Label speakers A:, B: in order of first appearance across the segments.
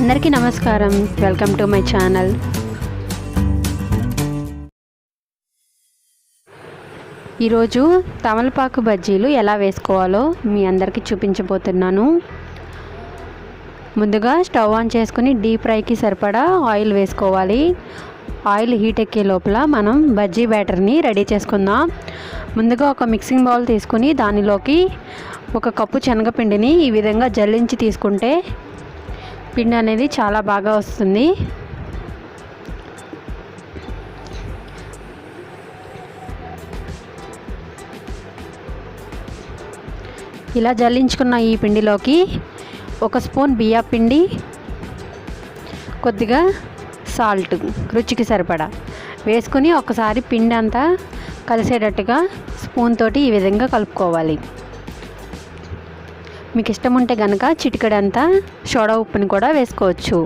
A: అందరికీ నమస్కారం. Welcome to my channel. ఈరోజు తమలపాకు బజ్జీలు ఎలా వేసుకోవాలో మీ అందరికీ చూపించబోతున్నాను. ముందుగా స్టవ్ ఆన్ చేసుకుని డీప్ ఫ్రైకి సరిపడా ఆయిల్ వేసుకోవాలి. ఆయిల్ హీట్ ఎక్కే లోపల మనం బజ్జీ బ్యాటర్ని రెడీ చేసుకుందాం. ముందుగా ఒక మిక్సింగ్ బౌల్ తీసుకుని దానిలోకి 1 కప్పు శనగపిండిని ఈ విధంగా జల్లించి తీసుకుంటే పిండి అనేది చాలా బాగా వస్తుంది. ఇలా జల్లించుకున్న ఈ పిండిలోకి 1 స్పూన్ బియ్యం పిండి, కొద్దిగా సాల్ట్ రుచికి సరిపడా వేసుకుని ఒకసారి పిండి అంతా కలిసేటట్టుగా స్పూన్ తోటి ఈ విధంగా కలుపుకోవాలి. మీకు ఇష్టం ఉంటే కనుక చిటికెడంతా సోడా ఉప్పుని కూడా వేసుకోవచ్చు.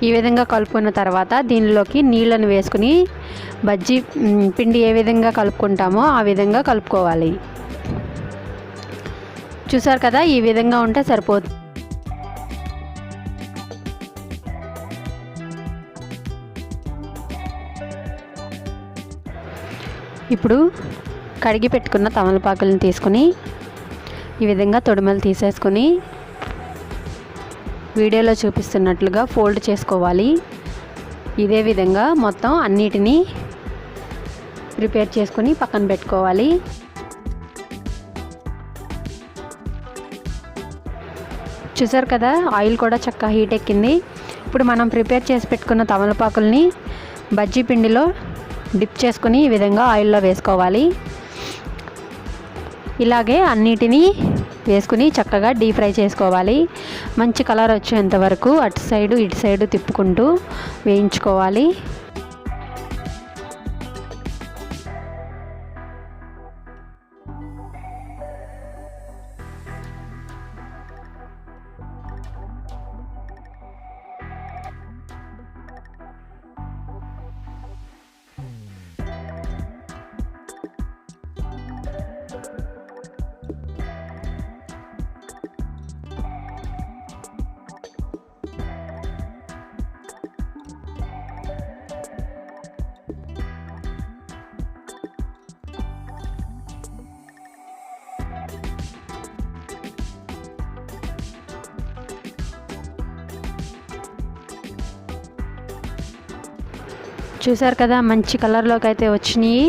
A: ఈ విధంగా కలుపుకున్న తర్వాత దీనిలోకి నీళ్ళను వేసుకుని బజ్జీ పిండి ఏ విధంగా కలుపుకుంటామో ఆ విధంగా కలుపుకోవాలి. చూసారు కదా, ఈ విధంగా ఉంటే సరిపోతుంది. ఇప్పుడు కడిగి పెట్టుకున్న తమలపాకులను తీసుకుని ఈ విధంగా తొడిమలు తీసేసుకొని వీడియోలో చూపిస్తున్నట్లుగా ఫోల్డ్ చేసుకోవాలి. ఇదే విధంగా మొత్తం అన్నిటినీ ప్రిపేర్ చేసుకొని పక్కన పెట్టుకోవాలి. చూసారు కదా, ఆయిల్ కూడా చక్కగా హీట్ ఎక్కింది. ఇప్పుడు మనం ప్రిపేర్ చేసి పెట్టుకున్న తమలపాకుల్ని బజ్జీ పిండిలో డిప్ చేసుకుని ఈ విధంగా ఆయిల్లో వేసుకోవాలి. ఇలాగే అన్నిటినీ వేసుకుని చక్కగా డీప్ ఫ్రై చేసుకోవాలి. మంచి కలర్ వచ్చేంత వరకు అటు సైడు ఇటు సైడు తిప్పుకుంటూ వేయించుకోవాలి. చూసారు కదా, మంచి కలర్లోకి అయితే వచ్చినాయి.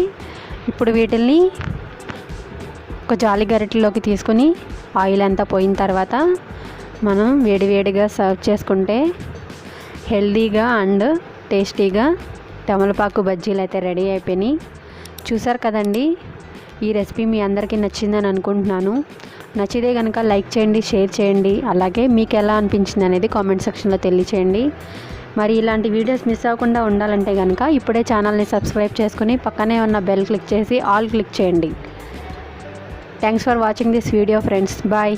A: ఇప్పుడు వీటిల్ని ఒక జాలి గరిటెలోకి తీసుకుని ఆయిల్ అంతా పోయిన తర్వాత మనం వేడివేడిగా సర్వ్ చేసుకుంటే హెల్దీగా అండ్ టేస్టీగా తమలపాకు బజ్జీలు అయితే రెడీ అయిపోయినాయి. చూసారు కదండి, ఈ రెసిపీ మీ అందరికీ నచ్చిందని అనుకుంటున్నాను. నచ్చితే కనుక లైక్ చేయండి, షేర్ చేయండి. అలాగే మీకు ఎలా అనిపించింది అనేది కామెంట్ సెక్షన్లో తెలియచేయండి. మరి ఇలాంటి వీడియోస్ మిస్ అవ్వకుండా ఉండాలంటే కనుక ఇప్పుడే ఛానల్ని సబ్స్క్రైబ్ చేసుకుని పక్కనే ఉన్న బెల్ క్లిక్ చేసి ఆల్ క్లిక్ చేయండి. Thanks for watching this video friends. Bye.